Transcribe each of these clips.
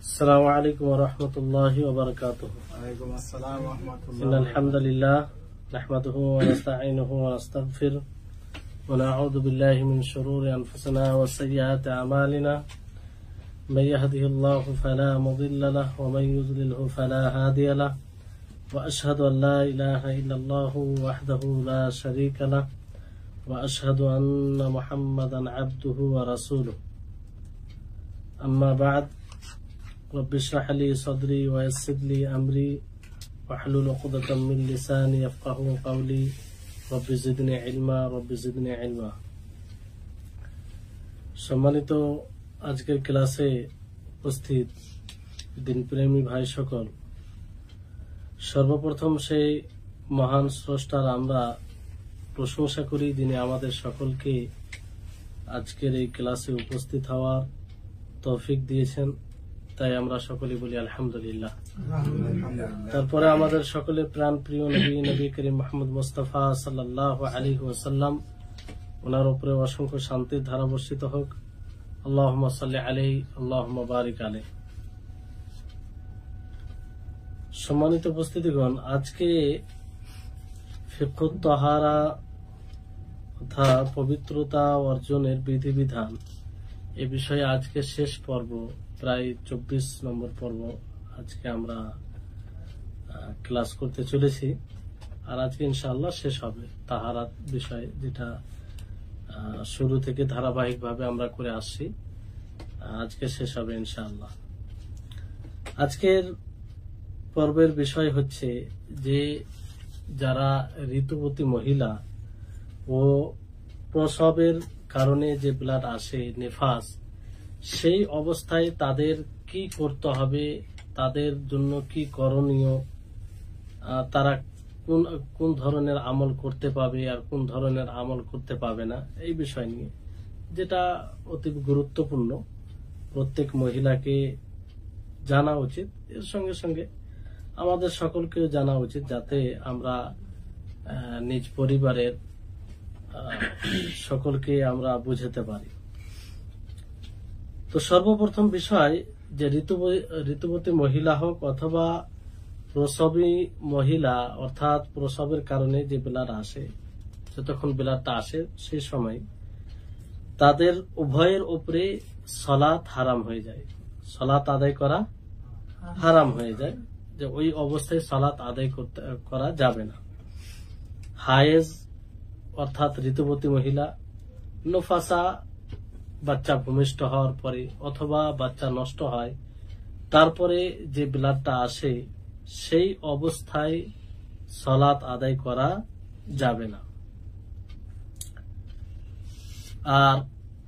السلام عليكم ورحمة الله وبركاته. وعليكم السلام ورحمة الله. إن الحمد لله نحمده ونستعينه ونستغفره ونعوذ بالله من شرور أنفسنا وسيئات أعمالنا. من يهده الله فلا مضل له ومن يضلله فلا هادي له. وأشهد أن لا إله إلا الله وحده لا شريك له وأشهد أن محمدا عبده ورسوله. أما بعد رب اشرح لي صدري ويسر لي أمري واحلل عقدة من لساني يفقهوا قولي رب زدني علما رب زدني علما. সম্মানিত আজকের ক্লাসে উপস্থিত দিনপ্রেমী ভাই সকল, সর্বপ্রথম সেই মহান স্রষ্টার আমরা প্রশংসা করি যিনি আমাদের সকলকে আজকের এই ক্লাসে উপস্থিত হওয়ার তৌফিক দিয়েছেন, তাই আমরা সকলে বলি আলহামদুলিল্লাহ। তারপরে আমাদের সকলের প্রাণ প্রিয় নবী করিম মুহাম্মদ মুস্তাফা সাল্লাল্লাহু আলাইহি ওয়াসাল্লাম, ওনার উপরে অসংখ্য শান্তির ধারা বর্ষিত হোক। আল্লাহুম্মা সাল্লি আলাইহি আল্লাহুম্মা বারিক আলাইহি। সম্মানিত উপস্থিতিগণ, আজকে ফিকহুত তাহারা তথা পবিত্রতা অর্জনের বিধিবিধান এ বিষয়ে আজকে শেষ পর্ব, প্রায় 24 নম্বর পর্ব আজকে আমরা ক্লাস করতে চলেছি। আর আজকে ইনশাআল্লাহ শেষ হবে তাহারাত বিষয়, যেটা শুরু থেকে ধারাবাহিকভাবে আমরা করে আসছি, আজকে শেষ হবে ইনশাআল্লাহ। আজকের পর্বের বিষয় হচ্ছে যে যারা ঋতুবতী মহিলা ও প্রসবের কারণে যে ব্লাড আসে নেফাস, সেই অবস্থায় তাদের কি করতে হবে, তাদের জন্য কি করণীয়, তারা কোন ধরনের আমল করতে পাবে আর কোন ধরনের আমল করতে পাবে না, এই বিষয় নিয়ে, যেটা অতি গুরুত্বপূর্ণ, প্রত্যেক মহিলাকে জানা উচিত। এর সঙ্গে সঙ্গে আমাদের সকলকেও জানা উচিত, যাতে আমরা নিজ পরিবারের সকলকে আমরা বুঝাতে পারি। তো সর্বপ্রথম বিষয় যে ঋতুবতী মহিলা হোক অথবা প্রসবী মহিলা, অর্থাৎ প্রসবের কারণে যে ব্লাড আসে, যতক্ষণ ব্লাডটা আসে সেই সময় তাদের উভয়ের উপরে সালাত হারাম হয়ে যায়, সালাত আদায় করা হারাম হয়ে যায়, যে ওই অবস্থায় সালাত আদায় করা যাবে না। হায়েজ অর্থাৎ ঋতুবতী মহিলা, নফাসা বাচ্চা ভূমিষ্ঠ হওয়ার পরে অথবা বাচ্চা নষ্ট হয় তারপরে যে ব্লাডটা আসে, সেই অবস্থায় সালাত আদায় করা যাবে না। আর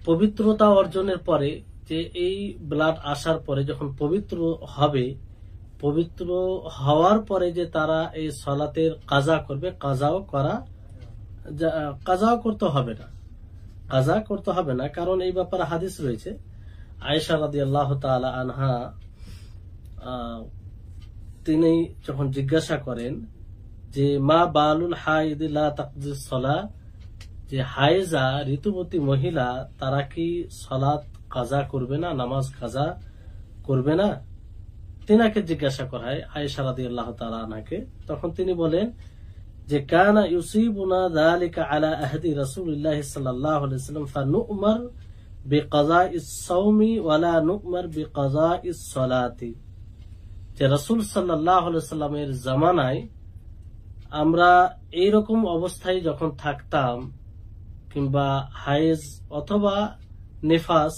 পবিত্রতা অর্জনের পরে, যে এই ব্লাড আসার পরে যখন পবিত্র হবে, পবিত্র হওয়ার পরে যে তারা এই সালাতের কাজা করবে, কাজাও করতে হবে না, কাজা করতে হবে না। কারণ এই ব্যাপারে হাদিস রয়েছে। আয়েশা রাদিয়াল্লাহু তাআলা আনহা তিনি যখন জিজ্ঞাসা করেন যে মা বালুল হাইদ লা তাকদিস সালাহ, যে হায়েজা ঋতুবতী মহিলা তারা কি সালাত কাজা করবে না, নামাজ কাজা করবে না, তিনাকে জিজ্ঞাসা করা হয় আয়েশা রাদিয়াল্লাহু তাআলা আনহাকে। তখন তিনি বলেন যে কানা ইউসিবুনা যালিকা আলা আহদি রাসূলিল্লাহ সাল্লাল্লাহু আলাইহি ওয়াসাল্লাম ফানু'মার বিকাযাইস সাওমি ওয়া লা নু'মার বিকাযাইস সালাতি। যে রাসূল সাল্লাল্লাহু আলাইহি ওয়াসাল্লামের জামানায় আমরা এইরকম অবস্থায় যখন থাকতাম, কিংবা হায়েজ অথবা নেফাস,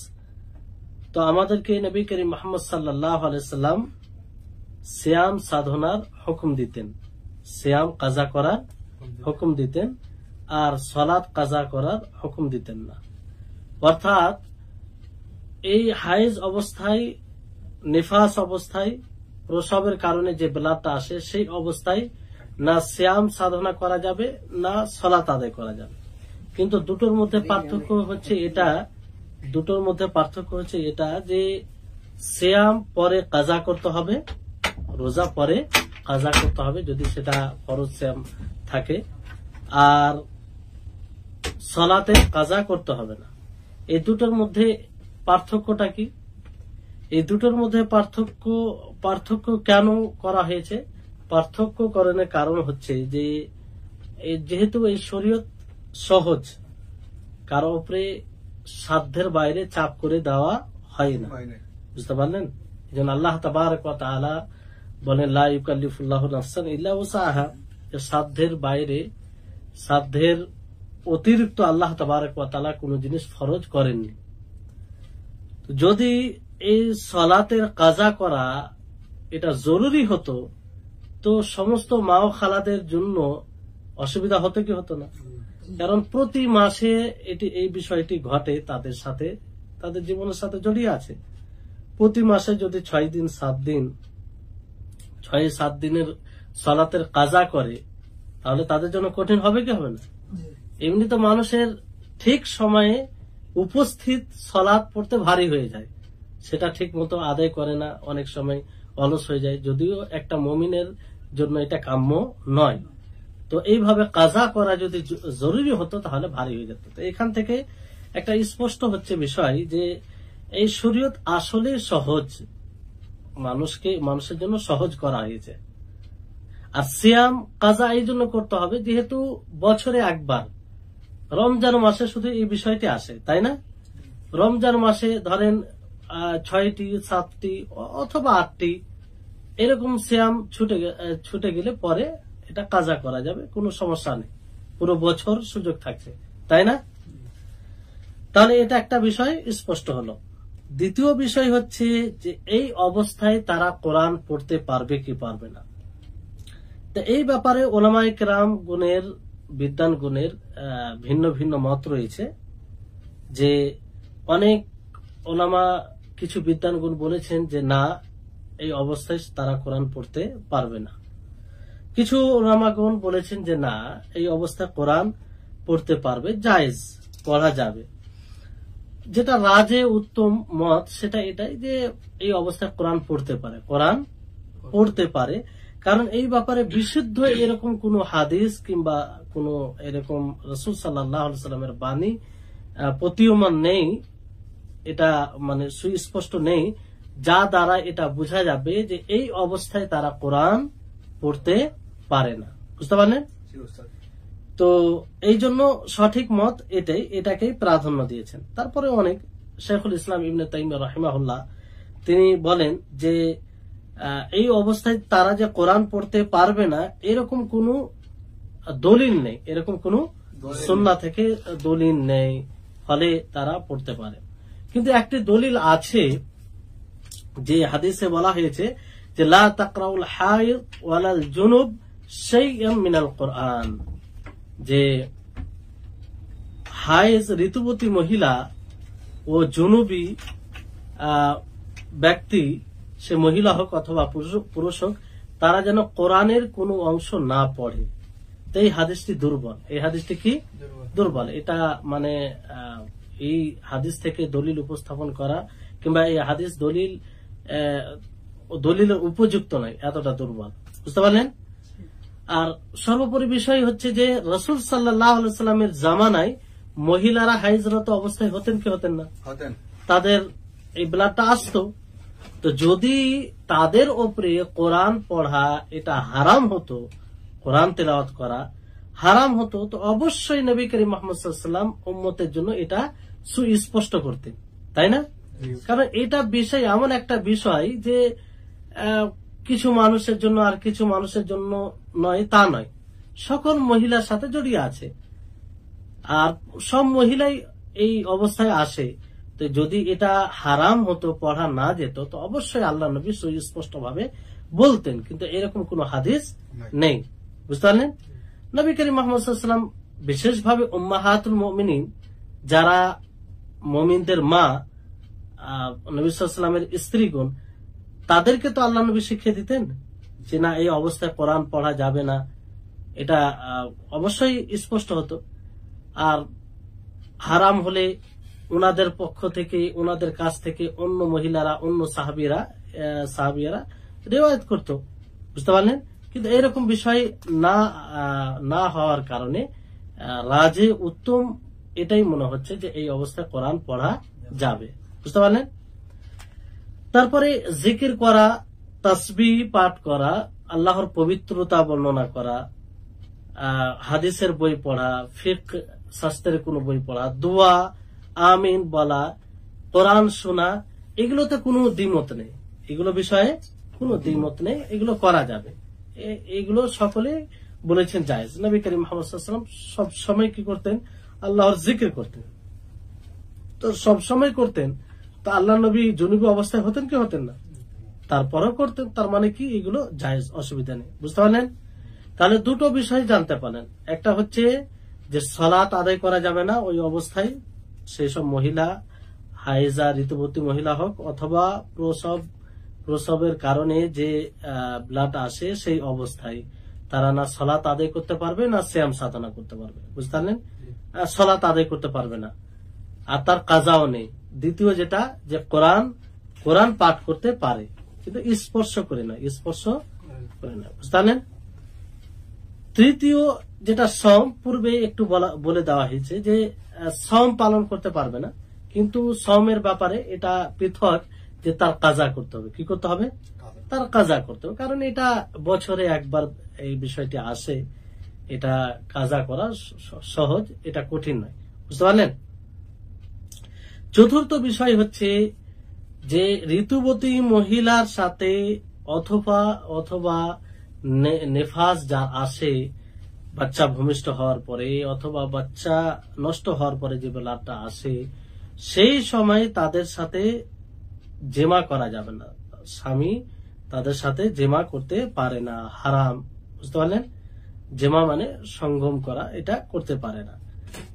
তো আমাদেরকে নবী করিম মুহাম্মদ সাল্লাল্লাহু আলাইহি ওয়াসাল্লাম সিয়াম সাধনার হুকুম দিতেন, সিয়াম কাজা করার হুকুম দিতেন, আর সালাত কাজা করার হুকুম দিতেন না। অর্থাৎ এই হায়েজ অবস্থায়, নিফাস অবস্থায়, প্রসবের কারণে যে ব্লাডটা আসে, সেই অবস্থায় না সিয়াম সাধনা করা যাবে, না সালাত আদায় করা যাবে। কিন্তু দুটোর মধ্যে পার্থক্য হচ্ছে এটা যে সিয়াম পরে কাজা করতে হবে, রোজা পরে কাজা করতে হবে যদি সেটা ফরজ সিয়াম থাকে, আর সালাতে কাজা করতে হবে না। এই দুটোর মধ্যে পার্থক্যটা কি? এই দুটোর মধ্যে পার্থক্য কেন করা হয়েছে? পার্থক্যকরণের কারণ হচ্ছে যে যেহেতু এই শরীয়ত সহজ, কারো উপরে সাধ্যের বাইরে চাপ করে দেওয়া হয় না, বুঝতে পারলেন? এই জন্য আল্লাহ তাবারক ওয়া তাআলা বলেন লা ইউকাল্লিফুল্লাহু নাফসান ইল্লা উসআহা, সাধ্যের বাইরে, সাধ্যের অতিরিক্ত আল্লাহ তাবারক ওয়া তাআলা কোনো জিনিস ফরজ করেননি। যদি এই সালাতের কাজা করা এটা জরুরি হতো তো সমস্ত মা ও খালাদের জন্য অসুবিধা হতো কি হতো না? কারণ প্রতি মাসে এই বিষয়টি ঘটে তাদের সাথে, তাদের জীবনের সাথে জড়িয়ে আছে। প্রতি মাসে যদি 6 দিন 7 দিন 6-7 দিনের সালাতের কাজা করে তাহলে তাদের জন্য কঠিন হবে কি হবে না? এমনি তো মানুষের ঠিক সময়ে উপস্থিত সালাত পড়তে ভারী হয়ে যায়, সেটা ঠিক মতো আদায় করে না, অনেক সময় অলস হয়ে যায়, যদিও একটা মুমিনের জন্য এটা কাম্য নয়। তো এইভাবে কাজা করা যদি জরুরি হতো তাহলে ভারী হয়ে যেত। তো এখান থেকে একটা স্পষ্ট হচ্ছে বিষয় যে এই শরীয়ত আসলে সহজ, মানুষের জন্য সহজ করা হয়েছে। আর সিয়াম কাজা এই জন্য করতে হবে যেহেতু বছরে একবার রমজান মাসে শুধু এই বিষয়টি আসে, তাই না? রমজান মাসে ধরেন 6টি 7টি অথবা 8টি এরকম সিয়াম ছুটে গেলে পরে এটা কাজা করা যাবে, কোনো সমস্যা নেই, পুরো বছর সুযোগ থাকছে, তাই না? তাহলে এটা একটা বিষয় স্পষ্ট হলো। দ্বিতীয় বিষয় হচ্ছে যে এই অবস্থায় তারা কোরআন পড়তে পারবে কি পারবে না। তো এই ব্যাপারে ওলামায়ে কেরাম বিদ্বান গুণের ভিন্ন ভিন্ন মত রয়েছে। যে অনেক ওলামা, কিছু বিদ্বান গুণ বলেছেন যে না, এই অবস্থায় তারা কোরআন পড়তে পারবে না। কিছু ওলামাগণ বলেছেন যে না, এই অবস্থায় কোরআন পড়তে পারবে, জায়েজ, পড়া যাবে। যেটা রাজে উত্তম মত সেটা এটাই যে এই অবস্থায় কোরআন পড়তে পারে, কারণ এই ব্যাপারে বিশুদ্ধ এরকম কোন হাদিস কিংবা কোন এরকম রাসূল সাল্লাল্লাহু আলাইহি ওয়াসাল্লামের বাণী প্রতীয়মান নেই, এটা মানে সুস্পষ্ট নেই, যা দ্বারা এটা বোঝা যাবে যে এই অবস্থায় তারা কোরআন পড়তে পারে না, বুঝতে পারলেন? তো এই জন্য সঠিক মত এটাকেই প্রাধান্য দিয়েছেন। তারপরে অনেক, শেখুল ইসলাম ইবনে তাইমিয়া রাহিমাহুল্লাহ তিনি বলেন যে এই অবস্থায় তারা যে কোরআন পড়তে পারবে না এরকম কোন দলিল নেই, এরকম কোন সুন্নাহ থেকে দলিল নেই, ফলে তারা পড়তে পারে। কিন্তু একটি দলিল আছে, যে হাদিসে বলা হয়েছে যে লা তাকরাউল হায়দ ওয়ালাল জুনুব শাইআম মিনাল কোরআন, যে হায়েজ ঋতুবতী মহিলা ও জুনুবী ব্যক্তি, সে মহিলা হোক অথবা পুরুষ হোক, তারা যেন কোরআনের কোনো অংশ না পড়ে। তো এই হাদিসটি দুর্বল। এই হাদিসটি কি দুর্বল? এটা মানে এই হাদিস থেকে দলিল উপস্থাপন করা কিংবা এই হাদিস দলিলের উপযুক্ত নয়, এতটা দুর্বল, বুঝতে পারলেন? আর সর্বোপরি বিষয় হচ্ছে যে রাসূল সাল্লাল্লাহু আলাইহি ওয়াসাল্লামের জামানায় মহিলারা হাইজরত অবস্থায় হতেন কি হতেন না? তাদের এই ব্লাডটা আসতো। তো যদি তাদের উপরে কোরআন পড়া এটা হারাম হতো, কোরআন তেলাওয়াত করা হারাম হতো, তো অবশ্যই নবী করিম মুহাম্মদ সাল্লাল্লাহু আলাইহি ওয়াসাল্লাম উম্মতের জন্য এটা সুস্পষ্ট করতেন, তাই না? কারণ এটা বিষয় এমন একটা বিষয় যে কিছু মানুষের জন্য আর কিছু মানুষের জন্য নয়, তা নয়, সকল মহিলার সাথে জড়িয়ে আছে, আর সব মহিলাই এই অবস্থায় আসে। তো যদি এটা হারাম হতো, পড়া না যেত, তো অবশ্যই আল্লাহ নবী সুস্পষ্ট ভাবে বলতেন, কিন্তু এরকম কোন হাদিস নেই, বুঝতে পারলেন? নবী করিম মুহাম্মদ সাল্লাল্লাহু আলাইহি ওয়াসাল্লাম বিশেষভাবে উম্মাহাতুল মুমিনিন, যারা মুমিনদের মা, নবী সাল্লাল্লাহু আলাইহি ওয়াসাল্লামের স্ত্রীগণ, তাদেরকে তো আল্লাহ নবী শিখিয়ে দিতেন যে না, এই অবস্থায় কোরআন পড়া যাবে না, এটা অবশ্যই স্পষ্ট হতো। আর হারাম হলে ওনাদের পক্ষ থেকে, ওনাদের কাছ থেকে অন্য মহিলারা, অন্য সাহাবিয়ারা রিওয়ায়াত করত, বুঝতে পারলেন? কিন্তু এরকম বিষয় না হওয়ার কারণে রাজে উত্তম এটাই মনে হচ্ছে যে এই অবস্থায় কোরআন পড়া যাবে, বুঝতে পারলেন? তারপরে জিকির করা, তাসবিহ পাঠ করা, আল্লাহর পবিত্রতা বর্ণনা করা, হাদিসের বই পড়া, ফিকহ শাস্ত্রের কোন বই পড়া, দোয়া, আমিন বলা, কোরআন শোনা, এগুলোতে কোনো দ্বিমত নেই, এগুলো বিষয়ে কোনো দ্বিমত নেই, এগুলো করা যাবে। এগুলো সকলে বলেছেন জায়েজ। নবী করিম মুহাম্মদ সাল্লাল্লাহু আলাইহি ওয়াসাল্লাম সব সময় কি করতেন? আল্লাহর জিকির করতেন। তো সব সময় করতেন, তো আল্লাহ নবী জুনুবী অবস্থায় হতেন কি হতেন না? তারপরেও করতেন। তার মানে কি এগুলো জায়েজ, অসুবিধা নেই। বুঝতে পারলেন? তাহলে দুটো বিষয় জানতে পারেন। একটা হচ্ছে যে সালাত আদায় করা যাবে না ওই অবস্থায়, সেই সব মহিলা, হায়েজা ঋতুবতী মহিলা হোক অথবা প্রসবের কারণে যে ব্লাড আসে সেই অবস্থায় তারা না সালাত আদায় করতে পারবে না সিয়াম সাধনা করতে পারবে। বুঝতে পারলেন? সালাত আদায় করতে পারবে না, আর তার কাজাও নেই। দ্বিতীয় যেটা, যে কোরআন পাঠ করতে পারে কিন্তু স্পর্শ করে না, বুঝতে পারলেন? তৃতীয় যেটা সম, পূর্বে একটু বলে দেওয়া হয়েছে যে সম পালন করতে পারবে না, কিন্তু সমের ব্যাপারে এটা পৃথক, যে তার কাজা করতে হবে। কি করতে হবে? তার কাজা করতে হবে, কারণ এটা বছরে একবার এই বিষয়টি আসে। এটা কাজা করা সহজ, এটা কঠিন নয়। বুঝতে পারলেন? চতুর্থ বিষয় হচ্ছে যে ঋতুবতী মহিলার সাথে অথবা নেফাস যা আসে বাচ্চা ভূমিষ্ঠ হওয়ার পরে অথবা বাচ্চা নষ্ট হওয়ার পরে যে ব্লাডটা আসে, সেই সময় তাদের সাথে জেমা করা যাবে না। স্বামী তাদের সাথে জেমা করতে পারে না, হারাম। বুঝতে পারলেন? জেমা মানে সঙ্গম করা, এটা করতে পারে না।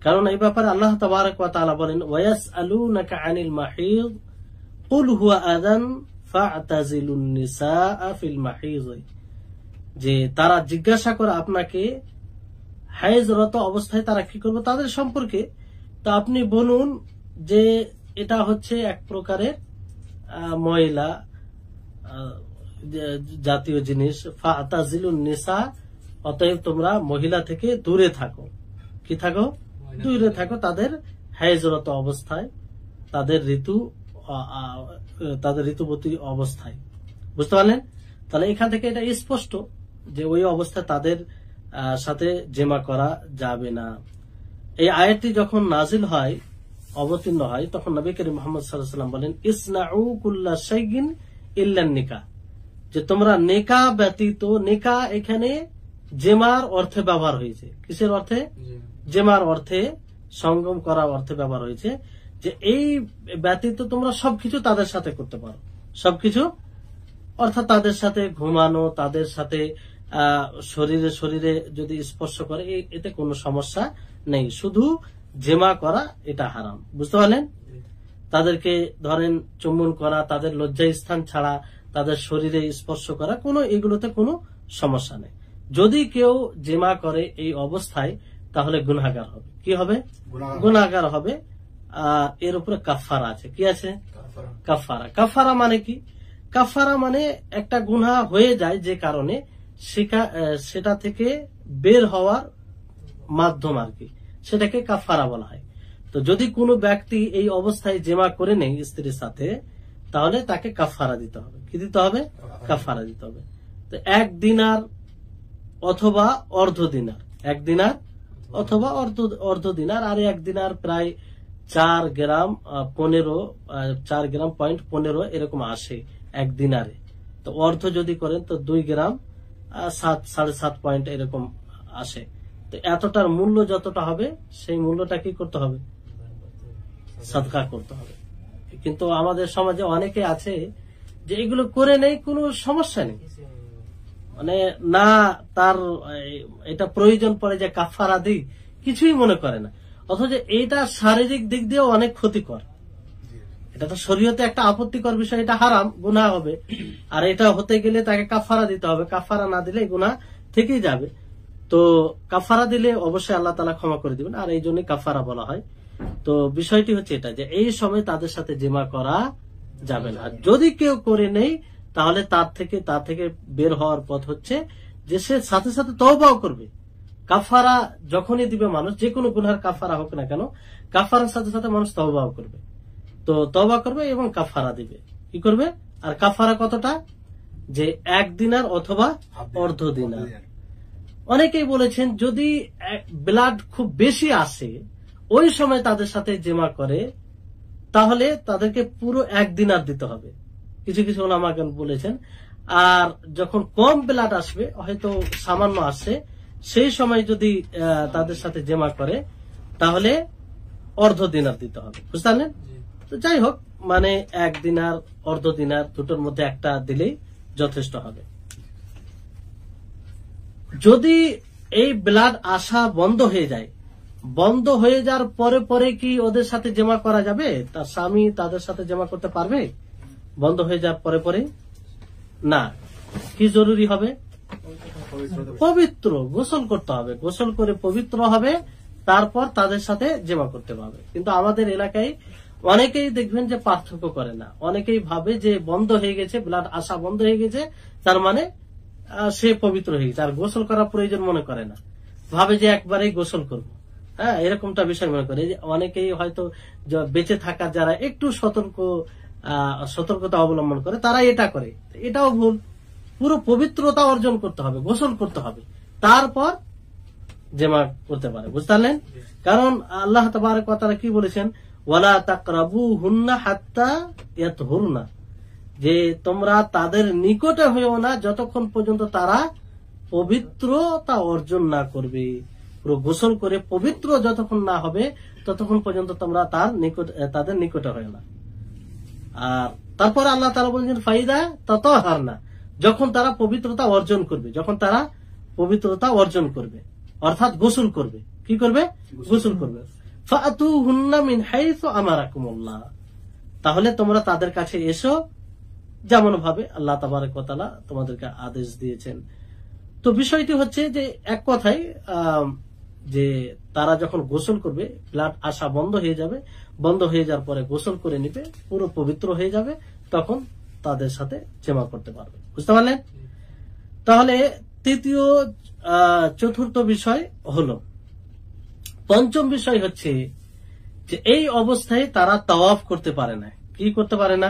কারণ এই ব্যাপারে আল্লাহ তাবারক ওয়া তাআলা বলেন, ওয়ায়াসআলুনাকা আনিল মাহিদ কুল হুয়া আযান ফা'তাজিলুন নিসাআ ফিল মাহিদ, যে তারা জিজ্ঞাসা করে আপনাকে হায়েজরত অবস্থায় তারা কি করবে তাদের সম্পর্কে, তো আপনি বলুন যে এটা হচ্ছে এক প্রকারের ময়লা জাতীয় জিনিস। ফা'তাজিলুন নিসা, অতএব তোমরা মহিলা থেকে দূরে থাকো। কি থাকো? দূরে থাকো তাদের হায়েজরত অবস্থায়, তাদের ঋতুবতী অবস্থায়। বুঝতে পারলেন? তাহলে এখান থেকে এটা স্পষ্ট যে ওই অবস্থায় তাদের সাথে জেমা করা যাবে না। এই আয়াতটি যখন নাজিল হয়, অবতীর্ণ হয়, তখন নবী করিম মুহাম্মদ সাল্লাল্লাহু আলাইহি ওয়াসাল্লাম বলেন, ইসনাউ কুল্লা শাইইন ইল্লা নিকাহ, যে তোমরা নেকা ব্যতীত, নেকা এখানে জেমার অর্থে ব্যবহার হয়েছে। কিসের অর্থে? জেমার অর্থে, সঙ্গম করার অর্থে ব্যবহার হয়েছে, যে এই ব্যতীত তোমরা সবকিছু তাদের সাথে করতে পারো। সবকিছু অর্থাৎ তাদের সাথে ঘুমানো, তাদের সাথে শরীরে যদি স্পর্শ করে, এতে কোনো সমস্যা নেই। শুধু জেমা করা এটা হারাম। বুঝতে পারলেন? তাদেরকে ধরেন চুম্বন করা, তাদের লজ্জাস্থান ছাড়া তাদের শরীরে স্পর্শ করা, এগুলোতে কোনো সমস্যা নেই। যদি কেউ জেমা করে এই অবস্থায়, তাহলে গুনাহগার হবে। কি হবে? গুনাহগার হবে। এর উপরে কাফারা আছে। কি আছে? কাফারা। কাফারা মানে কি? কাফারা মানে একটা গুনাহ হয়ে যায় যে কারণে সেটা থেকে বের হওয়ার মাধ্যম আর কি, সেটাকে কাফারা বলা হয়। তো যদি কোনো ব্যক্তি এই অবস্থায় জেমা করে নেই স্ত্রীর সাথে, তাহলে তাকে কাফারা দিতে হবে। কি দিতে হবে? কাফারা দিতে হবে। তো 1 দিনার অথবা অর্ধ দিনার, 1 দিনার অথবা অর্ধ দিনার, আর 1 দিনার প্রায় 4 গ্রাম 15 এরকম আসে 1 দিনারে। তো অর্ধ যদি করেন তো 2 গ্রাম 7.5 পয়েন্ট এরকম আসে। তো এতটার মূল্য যতটা হবে, সেই মূল্যটা কি করতে হবে? সাদকা করতে হবে। কিন্তু আমাদের সমাজে অনেকে আছে যে এগুলো করে নেই, কোনো সমস্যা নেই, মানে না তার এটা প্রয়োজন পড়ে যে কাফারা দিই, কিছুই মনে করে না। অথচ এটা শারীরিক দিক দিয়েও অনেক ক্ষতিকর। এটা তো শরীয়তে একটা আপত্তিকর বিষয়, এটা হারাম, গুনাহ হবে। আর এটা হতে গেলে তাকে কাফারা দিতে হবে, কাফারা না দিলে গুনাহ থেকেই যাবে। তো কাফারা দিলে অবশ্যই আল্লাহ তাআলা ক্ষমা করে দিবেন, আর এই জন্যই কাফারা বলা হয়। তো বিষয়টি হচ্ছে এটা, যে এই সময় তাদের সাথে জিমা করা যাবে না। যদি কেউ করে নেই, তাহলে তার থেকে বের হওয়ার পথ হচ্ছে যে সে সাথে সাথে তওবাও করবে। কাফারা যখনই দিবে মানুষ, যে কোনো গুনাহের কাফারা হোক না কেন, কাফারার সাথে সাথে মানুষ তওবাও করবে। তো তওবা করবে এবং কাফারা দিবে। কি করবে? আর কাফারা কতটা, যে 1 দিনার অথবা অর্ধ দিনার। অনেকেই বলেছেন যদি ব্লাড খুব বেশি আসে ওই সময় তাদের সাথে জেমা করে তাহলে তাদেরকে পুরো 1 দিনার দিতে হবে, কিছু কিছু ওলামা বলেছেন। আর যখন কম ব্লাড আসবে, হয়তো সামান্য আসছে, সেই সময় যদি তাদের সাথে জেমা করে তাহলে অর্ধ দিনার দিতে হবে, বুঝতে পারলেন? তো যাই হোক, মানে 1 দিনার অর্ধ দিনার দুটোর মধ্যে একটা দিলেই যথেষ্ট হবে। যদি এই ব্লাড আসা বন্ধ হয়ে যায়, বন্ধ হয়ে যাওয়ার পরে পরে কি ওদের সাথে জমা করা যাবে? তার স্বামী তাদের সাথে জমা করতে পারবে বন্ধ হয়ে যাওয়ার পরে পরে? না। কি জরুরি হবে? পবিত্র গোসল করতে হবে, গোসল করে পবিত্র হবে, তারপর তাদের সাথে জমা করতে পারবে। কিন্তু আমাদের এলাকায় অনেকেই দেখবেন যে পার্থক্য করে না, অনেকেই ভাবে যে বন্ধ হয়ে গেছে, ব্লাড আসা বন্ধ হয়ে গেছে, তার মানে সে পবিত্র হয়ে গেছে, আর গোসল করা প্রয়োজন মনে করে না, ভাবে যে একবারেই গোসল করবো। হ্যাঁ, এরকমটা বিষয় মনে করে। অনেকেই হয়তো বেঁচে থাকার যারা একটু সতর্কতা অবলম্বন করে তারা এটা করে, এটাও ভুল। পুরো পবিত্রতা অর্জন করতে হবে, গোসল করতে হবে, তারপর জেমা করতে পারে, বুঝতে পারলেন? কারণ আল্লাহ তাবারক ওয়া তাআলা কি বলেছেন, ওয়ালা তাকরাবুহুন্না হাত্তা ইয়াতহুরনা, যে তোমরা তাদের নিকটে হইও না যতক্ষণ পর্যন্ত তারা পবিত্রতা অর্জন না করবে। পুরো গোসল করে পবিত্র যতক্ষণ না হবে ততক্ষণ পর্যন্ত তোমরা তাদের নিকটে হয় না। আর তারপর আল্লাহ তাআলা বলেছেন ফাইদা তাতাহারনা, যখন তারা পবিত্রতা অর্জন করবে, যখন তারা পবিত্রতা অর্জন করবে অর্থাৎ গোসল করবে। কি করবে? গোসল করবে। ফাতুহুন্না মিন হাইসু আমারাকুমুল্লাহ, তাহলে তোমরা তাদের কাছে এসো যেমন ভাবে আল্লাহ তাবারক ওয়া তাআলা তোমাদেরকে আদেশ দিয়েছেন। তো বিষয়টি হচ্ছে যে এক কথায় যে তারা যখন গোসল করবে, ব্লাড আসা বন্ধ হয়ে যাবে, বন্ধ হয়ে যাওয়ার পরে গোসল করে নিবে, পুরো পবিত্র হয়ে যাবে, তখন তাদের সাথে জেমা করতে পারবে, বুঝতে পারলেন? তাহলে তৃতীয় চতুর্থ বিষয় হলো। পঞ্চম বিষয় হচ্ছে যে এই অবস্থায় তারা তাওয়াফ করতে পারে না। কি করতে পারে না?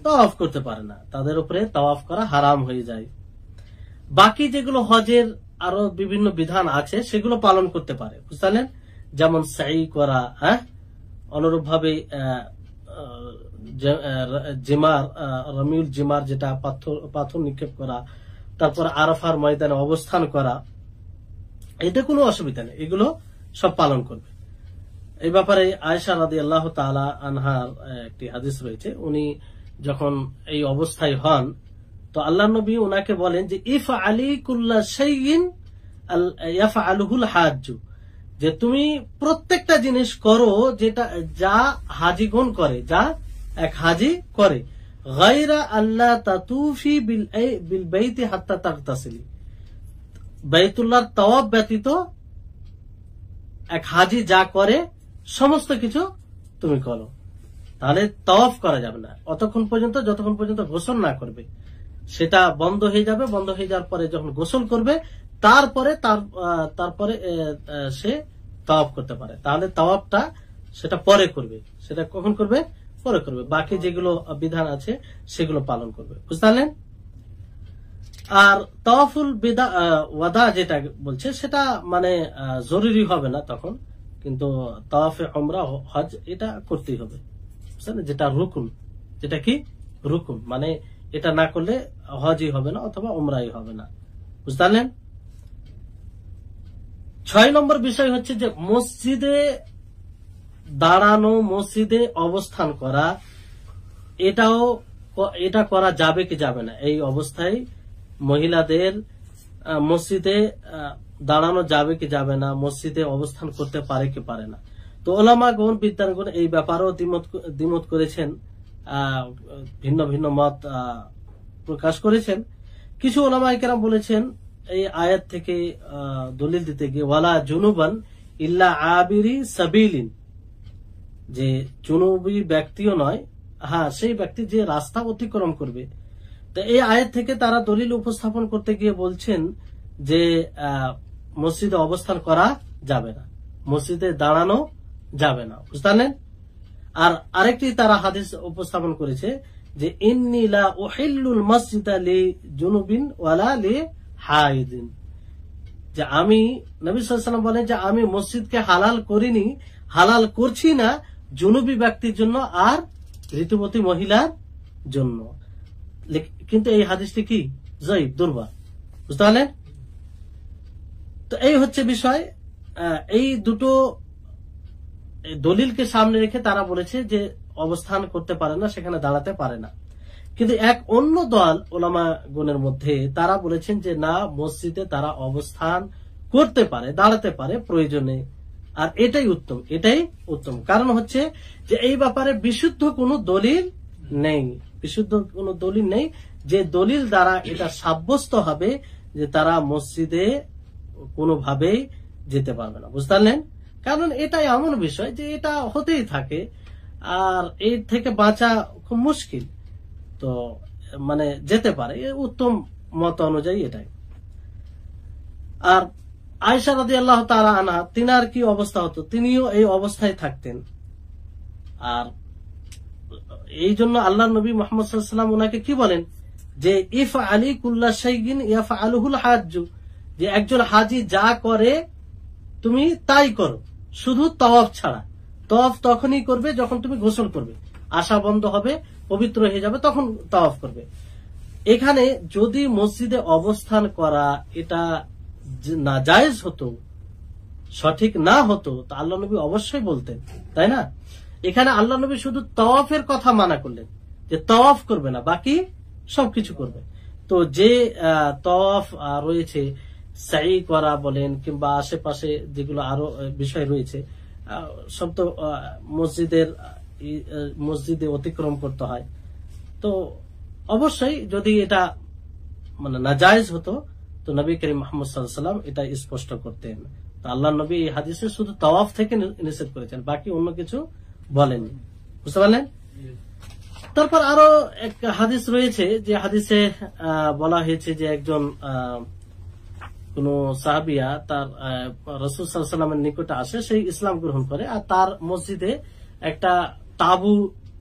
তাওয়াফ করতে পারে না, তাদের উপরে তাওয়াফ করা হারাম হয়ে যায়। বাকি যেগুলো হজের আরো বিভিন্ন বিধান আছে সেগুলো পালন করতে পারে, বুঝলেন? যেমন সাই করা, হ্যাঁ, অনুরূপ ভাবে জিমার, রমিউল জিমার যেটা পাথর নিক্ষেপ করা, তারপর আরাফার ময়দানে অবস্থান করা, এতে কোনো অসুবিধা নেই, এগুলো সব পালন করবে। এই ব্যাপারে আয়েশা রাদিয়াল্লাহু তাআলা আনহার একটি হাদিস রয়েছে, উনি যখন এই অবস্থায় হন তো আল্লাহ নবী ওনাকে বলেন যে ইফআলি কুল্লা শাইইন ইয়াফআলুহুল হাজ্জু, যে তুমি প্রত্যেকটা জিনিস করো যেটা যা হাজিগণ করে, যা এক হাজি করে, গায়রা আল্লাহ তাতুফি বিল বাইতি হাত্তা তাগতাসিলি, বাইতুল্লাহর তাওয়াফ ব্যতীত এক হাজি যা করে সমস্ত কিছু তুমি করো। তাহলে তাওয়াফ করা যাবে না অতক্ষণ পর্যন্ত যতক্ষণ পর্যন্ত গোসল না করবে। সেটা বন্ধ হয়ে যাবে, বন্ধ হয়ে যাওয়ার পরে যখন গোসল করবে তারপরে সে তাওয়াফ করতে পারে। তাহলে তাওয়াফটা সেটা পরে করবে, সেটা কখন করবে? পরে করবে। বাকি যেগুলো বিধান আছে সেগুলো পালন করবে, বুঝতে পারলেন? আর তাওয়াফুল ওয়াদা যেটা বলছে সেটা মানে জরুরি হবে না তখন, কিন্তু তাওয়াফে উমরা হজ এটা করতেই হবে, বুঝলেন? যেটা রুকুন, যেটা কি রুকুন, মানে এটা না করলে হজই হবে না অথবা উমরাই হবে না, বুঝতে পারলেন? 6 নম্বর বিষয় হচ্ছে যে মসজিদে দাঁড়ানো, মসজিদে অবস্থান করা, এটা করা যাবে কি যাবে না? এই অবস্থায় মহিলাদের মসজিদে দাঁড়ানো যাবে কি যাবে না, মসজিদে অবস্থান করতে পারে কি পারে না। তো ওলামাগণ, বিদ্বানগণ এই ব্যাপারেও দ্বিমত করেছেন, ভিন্ন ভিন্ন মত প্রকাশ করেছেন। কিছু ওলামায়ে কেরাম বলেছেন এই আয়াত থেকে দলিল দিতে গিয়ে ওয়ালা জুনুবান ইল্লা আবিরি সাবিলিন, যে জুনুবি ব্যক্তিও নয়, হ্যাঁ সেই ব্যক্তি যে রাস্তা অতিক্রম করবে। তো এই আয়াত থেকে তারা দলিল উপস্থাপন করতে গিয়ে বলছেন যে মসজিদে অবস্থান করা যাবে না, মসজিদে দাঁড়ানো যাবে না, বুঝতে পারলেন? আর আরেকটি তারা হাদিস উপস্থাপন করেছে যে ইন্নী লা উহিল্লুল মাসজিদা লিজুনুবিন ওয়ালা লিহাইদিন, যে আমি, নবী সাল্লাল্লাহু আলাইহি ওয়াসাল্লাম বলেন যে আমি মসজিদকে হালাল করিনি, হালাল করছি না জুনুবী ব্যক্তির জন্য আর ঋতুবতী মহিলার জন্য। কিন্তু এই হাদিসটি কি জয়ীফ, দুর্বল, বুঝতে পারলেন? তো এই হচ্ছে বিষয়। এই দুটো দলিলকে সামনে রেখে তারা বলেছে যে অবস্থান করতে পারে না, সেখানে দাঁড়াতে পারে না। কিন্তু এক অন্য দল ওলামা গণের মধ্যে তারা বলেছেন যে না, মসজিদে তারা অবস্থান করতে পারে, দাঁড়াতে পারে প্রয়োজনে, আর এটাই উত্তম, এটাই উত্তম। কারণ হচ্ছে যে এই ব্যাপারে বিশুদ্ধ কোনো দলিল নেই, বিশুদ্ধ কোনো দলিল নেই যে দলিল দ্বারা এটা সাব্যস্ত হবে যে তারা মসজিদে কোনোভাবেই যেতে পারবে না, বুঝতে পারলেন? কারণ এটাই এমন বিষয় যে এটা হতেই থাকে, আর এর থেকে বাঁচা খুব মুশকিল। তো মানে যেতে পারে, উত্তম মত অনুযায়ী এটাই। আর আয়েশা রাদিয়াল্লাহু তাআলা আনহা, তিনার কি অবস্থা হতো, তিনিও এই অবস্থায় থাকতেন। আর এই জন্য আল্লাহ নবী মুহাম্মদ সাল্লাল্লাহু আলাইহি ওয়াসাল্লাম ওনাকে কি বলেন যে ইফআলি কুল্লা শাইইন ইয়াফআলুহুল হাজ্জু, যে একজন হাজী যা করে তুমি তাই করো, শুধু তাওয়াফ ছাড়া। তাওয়াফ তখনই করবে যখন তুমি গোসল করবে, আশা বন্ধ হবে, পবিত্র হয়ে যাবে, তখন তাওয়াফ করবে। এখানে যদি মসজিদে অবস্থান করা এটা নাজায়েজ হতো, সঠিক না হতো, তা আল্লাহ নবী অবশ্যই বলতেন, তাই না? এখানে আল্লাহ নবী শুধু তাওয়াফের কথা মানা করলেন যে তাওয়াফ করবে না, বাকি সবকিছু করবে। তো যে তাওয়াফ রয়েছে, সাই করা বলেন কিংবা আশেপাশে যেগুলো আরো বিষয় রয়েছে, সব তো মসজিদে অতিক্রম করতে হয়। তো অবশ্যই যদি এটা মানে নাজায়েজ হতো তো নবী করিম মুহাম্মদ সাল্লাল্লাহু আলাইহি ওয়াসাল্লাম এটা স্পষ্ট করতেন। তো আল্লাহ নবী এই হাদিসে শুধু তাওয়াফ থেকে নিষেধ করেছেন, বাকি অন্য কিছু বলেননি, বুঝতে পারলেন? তারপর আরো এক হাদিস রয়েছে, যে হাদিসে বলা হয়েছে যে একজন কোন সাহাবিয়া তার রাসূল সাল্লাল্লাহু আলাইহি ওয়াসাল্লামের নিকটে আসে, সেই ইসলাম গ্রহণ করে, আর তার মসজিদে একটা তাঁবু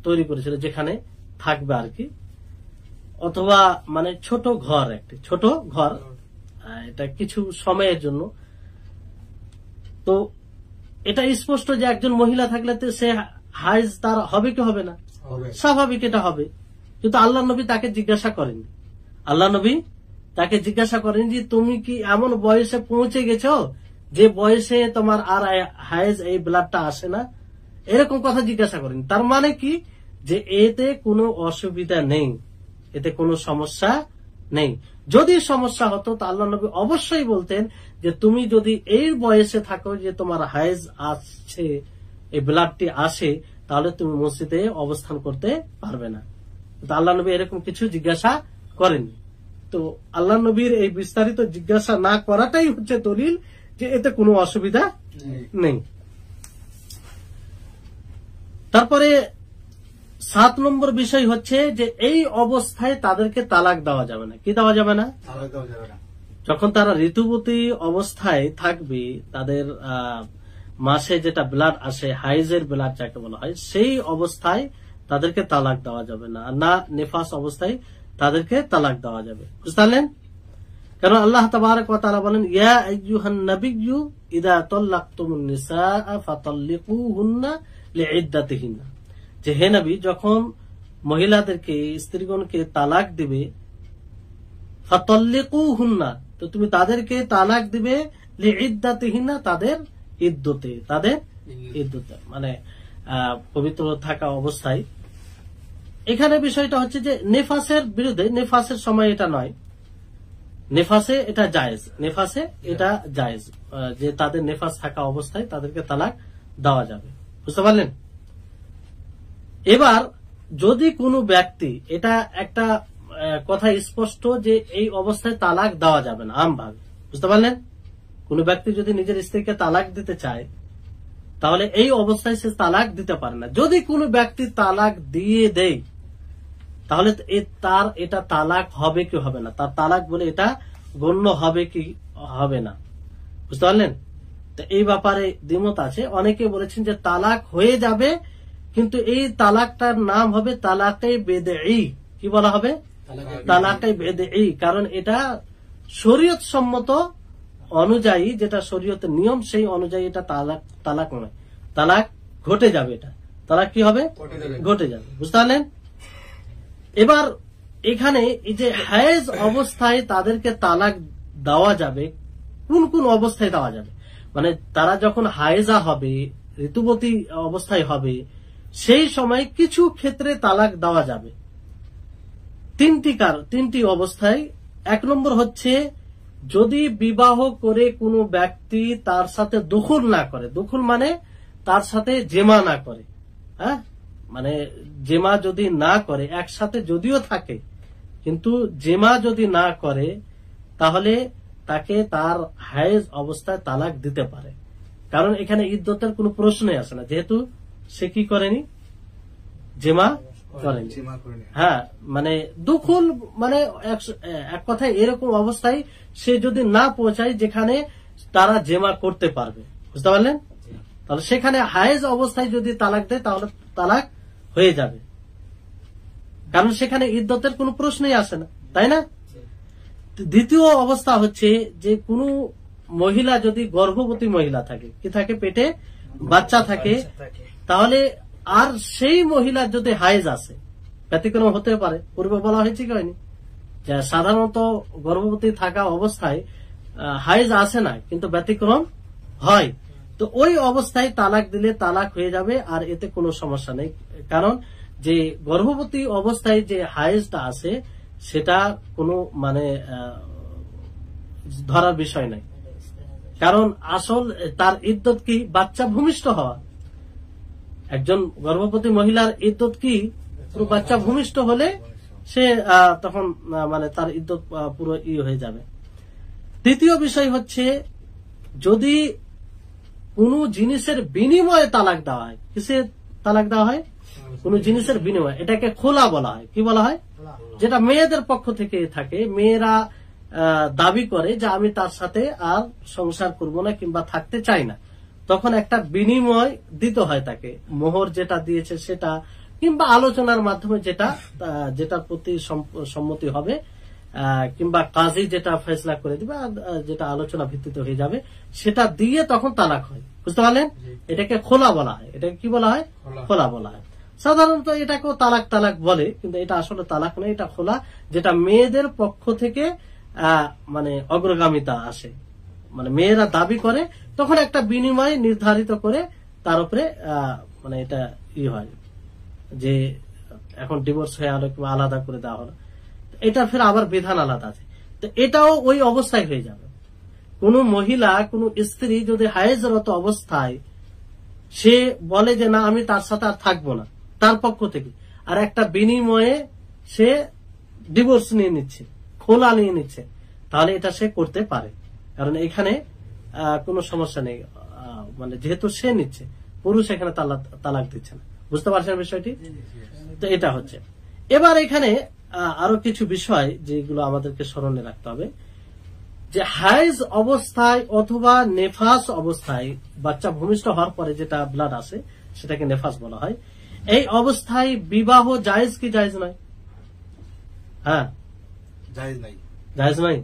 তৈরি করেছিল যেখানে থাকবে আর কি, অথবা মানে ছোট ঘর, একটি ছোট ঘর, এটা কিছু সময়ের জন্য। তো এটা স্পষ্ট যে একজন মহিলা থাকলে তো সে হাইজ তার হবে কি হবে না, স্বাভাবিক এটা হবে। কিন্তু আল্লাহ নবী তাকে জিজ্ঞাসা করেন, আল্লাহ নবী তাকে জিজ্ঞাসা করেন যে তুমি কি এমন বয়সে পৌঁছে গেছো যে বয়সে তোমার আর হাইজ এই ব্লাডটা আসে না, এরকম কথা জিজ্ঞাসা করেন। তার মানে কি যে এতে কোনো অসুবিধা নেই, এতে কোনো সমস্যা নেই। যদি সমস্যা হতো তো আল্লাহ নবী অবশ্যই বলতেন যে তুমি যদি এই বয়সে থাকো যে তোমার হাইজ আসছে, এই ব্লাডটি আসে, তাহলে তুমি মসজিদে অবস্থান করতে পারবে না। তো আল্লাহ নবী এরকম কিছু জিজ্ঞাসা করেননি। তো আল্লাহ নবীর এই বিস্তারিত জিজ্ঞাসা না করাটাই হচ্ছে দলিল যে এতে কোনো অসুবিধা নেই। তারপরে 7 নম্বর বিষয় হচ্ছে যে এই অবস্থায় তাদেরকে তালাক দেওয়া যাবে না। কি দেওয়া যাবে না? যখন তারা ঋতুবতী অবস্থায় থাকবে, তাদের মাসে যেটা ব্লাড আসে, হাইজের ব্লাড যাকে বলা হয়, সেই অবস্থায় তাদেরকে তালাক দেওয়া যাবে না, না নেফাস অবস্থায় তাদেরকে তালাক দেওয়া যাবে, বুঝতে পারলেন? কারণ আল্লাহ তাবারক ওয়া তাআলা বলেন ইয়া আইয়ুহান নাবিয়্যু ইযা তাল্লাকতুমুন নিসাআ ফাতাল্লিকুহুন্না লিইদ্দাতিহিন্না, যে হে নবী যখন মহিলাদেরকে, স্ত্রীগণকে তালাক দিবে, ফাতাল্লিকুহুন্না, তো তুমি তাদেরকে তালাক দিবে লিইদ্দাতিহিন্না, তাদের ইদ্দতে, মানে পবিত্র থাকা অবস্থায়। এখানে বিষয়টা হচ্ছে যে নেফাসের বিরুদ্ধে, নেফাসের সময় এটা নয়, নেফাসে এটা জায়েজ, নেফাসে এটা জায়েজ যে তাদের নেফাস থাকা অবস্থায় তাদেরকে তালাক দেওয়া যাবে, বুঝতে পারলেন? এবার যদি কোনো ব্যক্তি, এটা একটা কথা স্পষ্ট যে এই অবস্থায় তালাক দেওয়া যাবে না আমভাবে, বুঝতে পারলেন? কোন ব্যক্তি যদি নিজের স্ত্রীকে তালাক দিতে চায় তাহলে এই অবস্থায় সে তালাক দিতে পারে না। যদি কোনো ব্যক্তি তালাক দিয়ে দেয় তাহলে তার এটা তালাক হবে কি হবে না, তার তালাক বলে এটা গণ্য হবে কি হবে না, বুঝতে পারলেন? তো এই ব্যাপারে দ্বিমত আছে। অনেকে বলেছেন যে তালাক হয়ে যাবে, কিন্তু এই তালাকটার নাম হবে তালাকে বেদঈ। কি বলা হবে? তালাকে বেদঈ। কারণ এটা শরীয়ত সম্মত অনুযায়ী, যেটা শরীয়তের নিয়ম সেই অনুযায়ী এটা তালাক নয়, তালাক ঘটে যাবে। এটা তালাক কি হবে? ঘটে যাবে। বুঝতে পারলেন? এবার এখানে এই যে হায়েজ অবস্থায় তাদেরকে তালাক দেওয়া যাবে, কোন কোন অবস্থায় দেওয়া যাবে, মানে তারা যখন হায়েজা হবে, ঋতুবতী অবস্থায় হবে, সেই সময় কিছু ক্ষেত্রে তালাক দেওয়া যাবে। তিনটি অবস্থায়। 1 নম্বর হচ্ছে যদি বিবাহ করে কোনো ব্যক্তি তার সাথে দুখুল না করে। দুখুল মানে তার সাথে জেমা না করে, হ্যাঁ, মানে জেমা যদি না করে, একসাথে যদিও থাকে কিন্তু জেমা যদি না করে, তাহলে তাকে তার হায়েজ অবস্থায় তালাক দিতে পারে। কারণ এখানে ইদ্দতের কোনো প্রশ্নই আসে না, যেহেতু সে কি করেনি, জেমা করেনি। হ্যাঁ, মানে দুখুল মানে এক কথায় এরকম অবস্থায় সে যদি না পৌঁছায় যেখানে তারা জেমা করতে পারবে। বুঝতে পারলেন? তাহলে সেখানে হায়েজ অবস্থায় যদি তালাক দেয় তাহলে তালাক হয়ে যাবে, কারণ সেখানে ইদ্দতের কোনো প্রশ্নই আসে না, তাই না? দ্বিতীয় অবস্থা হচ্ছে যে কোনো মহিলা যদি গর্ভবতী মহিলা থাকে, কি থাকে, পেটে বাচ্চা থাকে, তাহলে আর সেই মহিলার যদি হায়েজ আসে, ব্যতিক্রম হতে পারে। পূর্বে বলা হয়েছে কি হয়নি, যে সাধারণত গর্ভবতী থাকা অবস্থায় হায়েজ আসে না, কিন্তু ব্যতিক্রম হয়। তো ওই অবস্থায় তালাক দিলে তালাক হয়ে যাবে, আর এতে কোনো সমস্যা নেই। কারণ যে গর্ভবতী অবস্থায় যে হায়েজটা আসে সেটা কোনো মানে ধরার বিষয় নাই। কারণ আসল তার ইদ্দত কি, বাচ্চা ভূমিষ্ঠ হওয়া। একজন গর্ভবতী মহিলার ইদ্দত কি, পুরো বাচ্চা ভূমিষ্ঠ হলে সে তখন মানে তার ইদ্দত পুরো হয়ে যাবে। তৃতীয় বিষয় হচ্ছে যদি কোন জিনিসের বিনিময়ে তালাক দেওয়া হয়। কিসের তালাক দেওয়া হয়? কোন জিনিসের বিনিময়ে। এটাকে খোলা বলা হয়। কি বলা হয়? যেটা মেয়েদের পক্ষ থেকে থাকে, মেয়েরা দাবি করে যে আমি তার সাথে আর সংসার করব না কিংবা থাকতে চাই না, তখন একটা বিনিময় দিতে হয় তাকে। মোহর যেটা দিয়েছে সেটা, কিংবা আলোচনার মাধ্যমে যেটার প্রতি সম্মতি হবে, কিংবা কাজী যেটা ফেসলা করে দিবে, যেটা আলোচনা ভিত্তিতে হয়ে যাবে, সেটা দিয়ে তখন তালাক হয়। বুঝতে পারলেন? এটাকে খোলা বলা হয়। এটাকে কি বলা হয়? খোলা বলা হয়। সাধারণত এটাকেও তালাক বলে, কিন্তু এটা আসলে তালাক নয়, এটা খোলা, যেটা মেয়েদের পক্ষ থেকে মানে অগ্রগামিতা আসে, মানে মেয়েরা দাবি করে, তখন একটা বিনিময় নির্ধারিত করে তার উপরে মানে এটা হয় যে এখন ডিভোর্স হয়ে আলো কিংবা আলাদা করে দেওয়া হলো, এটা ফের আবার বিধান আলাদা আছে। তো এটাও ওই অবস্থায় হয়ে যাবে। কোন মহিলা, কোন স্ত্রী যদি হায়েজরত অবস্থায় সে বলে যে না আমি তার সাথে আর থাকবো না, তার পক্ষ থেকে, আর একটা বিনিময়ে সে ডিভোর্স নিয়ে নিচ্ছে, খোলা নিয়ে নিচ্ছে, তাহলে এটা সে করতে পারে। কারণ এখানে কোনো সমস্যা নেই, মানে যেহেতু সে নিচ্ছে, পুরুষ এখানে তালাক দিচ্ছে না। বুঝতে পারছেন বিষয়টি? তো এটা হচ্ছে। এবার এখানে আরো কিছু বিষয় যেগুলো আমাদেরকে স্মরণে রাখতে হবে, যে হায়েজ অবস্থায় অথবা নেফাস অবস্থায়, বাচ্চা ভূমিষ্ঠ হওয়ার পরে যেটা ব্লাড আসে সেটাকে নেফাস বলা হয়, এই অবস্থায় বিবাহ জায়েজ কি জায়েজ নয়? হ্যাঁ, জায়েজ নাই।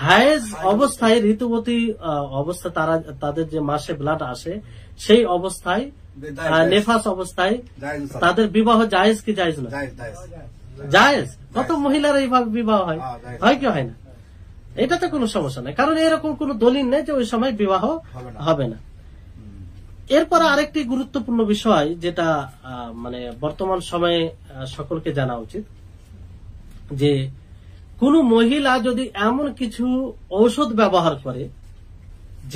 হায়েজ অবস্থায়, ঋতুবতী অবস্থা, তাদের যে মাসে ব্লাড আসে সেই অবস্থায়, নেফাস অবস্থায় তাদের বিবাহ জায়েজ কি জায়েজ নয়? জায়েজ। কত মহিলার এইভাবে বিবাহ হয় কি হয় না? এটাতে কোনো সমস্যা নেই, কারণ এরকম কোন দলিল নেই যে ওই সময় বিবাহ হবে না। এরপর আরেকটি গুরুত্বপূর্ণ বিষয় যেটা মানে বর্তমান সময়ে সকলকে জানা উচিত, যে কোন মহিলা যদি এমন কিছু ঔষধ ব্যবহার করে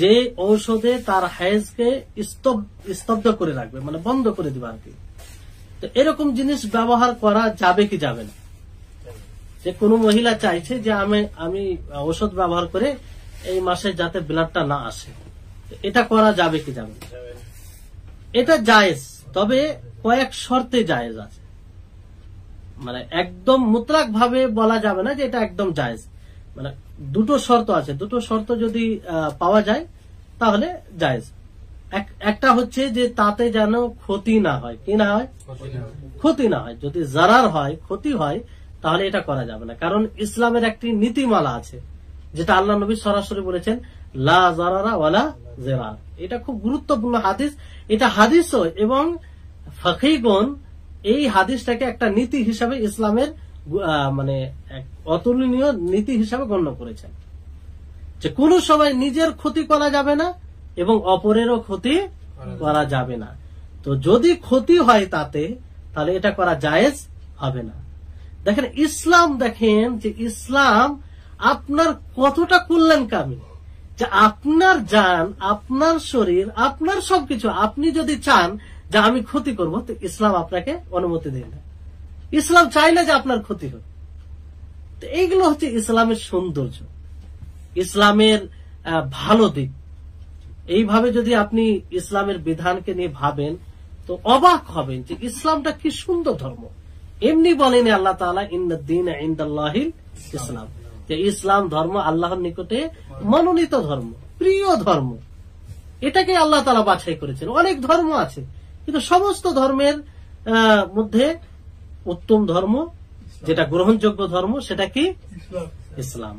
যে ঔষধে তার হায়েজকে স্তব্ধ করে রাখবে, মানে বন্ধ করে দিবে আর কি, তো এরকম জিনিস ব্যবহার করা যাবে কি যাবে না? যে কোন মহিলা চাইছে যে আমি ঔষধ ব্যবহার করে এই মাসে যাতে ব্লাডটা না আসে, এটা করা যাবে কি যাবে না? এটা জায়েজ, তবে কয়েক শর্তে জায়েজ আছে। মানে একদম মুতলাক ভাবে বলা যাবে না যে এটা একদম জায়েজ, মানে দুটো শর্ত আছে। দুটো শর্ত যদি পাওয়া যায় তাহলে জায়েজ। একটা হচ্ছে যে তাতে যেন ক্ষতি না হয়, কি না হয়, ক্ষতি না হয়। যদি জারার হয়, ক্ষতি হয়, তাহলে এটা করা যাবে না। কারণ ইসলামের একটি নীতিমালা আছে যেটা আল্লাহ নবী সরাসরি বলেছেন, লা জারারা ওয়ালা জিরার। এটা খুব গুরুত্বপূর্ণ হাদিস। এটা হাদিসও এবং ফাকিহগণ এই হাদিসটাকে একটা নীতি হিসাবে ইসলামের মানে অতুলনীয় নীতি হিসাবে গণ্য করেছেন, যে কোন সময় নিজের ক্ষতি করা যাবে না এবং অপরেরও ক্ষতি করা যাবে না। তো যদি ক্ষতি হয় তাতে, তাহলে এটা করা জায়েজ হবে না। দেখেন ইসলাম, দেখেন যে ইসলাম আপনার কতটা কল্যাণকামী, যে আপনার জান, আপনার শরীর, আপনার সবকিছু আপনি যদি চান যে আমি ক্ষতি করব, তো ইসলাম আপনাকে অনুমতি দেয় না। ইসলাম চায় না যে আপনার ক্ষতি হোক। তো এইগুলো হচ্ছে ইসলামের সৌন্দর্য, ইসলামের ভালো দিক। এইভাবে যদি আপনি ইসলামের বিধানকে নিয়ে ভাবেন তো অবাক হবেন যে ইসলামটা কি সুন্দর ধর্ম। এমনি বলেনি আল্লাহ তাআলা, ইন্নাদ-দীনা ইনদাল্লাহিল ইসলাম, যে ইসলাম ধর্ম আল্লাহর নিকটে মনোনীত ধর্ম, প্রিয় ধর্ম। এটাকে আল্লাহ তাআলা বাছাই করেছেন। অনেক ধর্ম আছে, কিন্তু সমস্ত ধর্মের মধ্যে উত্তম ধর্ম, যেটা গ্রহণযোগ্য ধর্ম, সেটা কি? ইসলাম।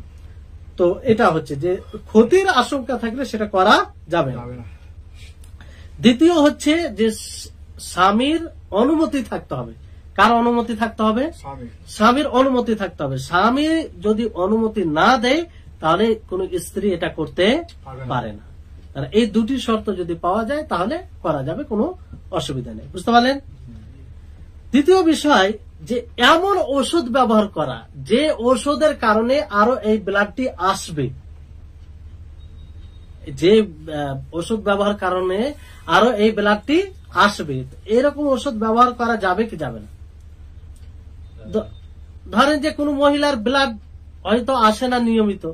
তো এটা হচ্ছে যে ক্ষতির আশঙ্কা থাকলে সেটা করা যাবে না। দ্বিতীয় হচ্ছে যে স্বামীর অনুমতি থাকতে হবে। কার অনুমতি থাকতে হবে? স্বামীর অনুমতি থাকতে হবে। স্বামী যদি অনুমতি না দেয় তাহলে কোন স্ত্রী এটা করতে পারে না। এই দুটি শর্ত যদি পাওয়া যায় তাহলে করা যাবে, কোনো অসুবিধা নেই। বুঝতে পারলেন? দ্বিতীয় বিষয় যে এমন ওষুধ ব্যবহার করা যে ওষুধের কারণে আরো এই ব্লাডটি আসবে, যে ওষুধ ব্যবহার কারণে আরো এই ব্লাডটি আসবে, এরকম ওষুধ ব্যবহার করা যাবে কি যাবে না? ধরেন যে কোন মহিলার ব্লাড হয়তো আসে না নিয়মিত,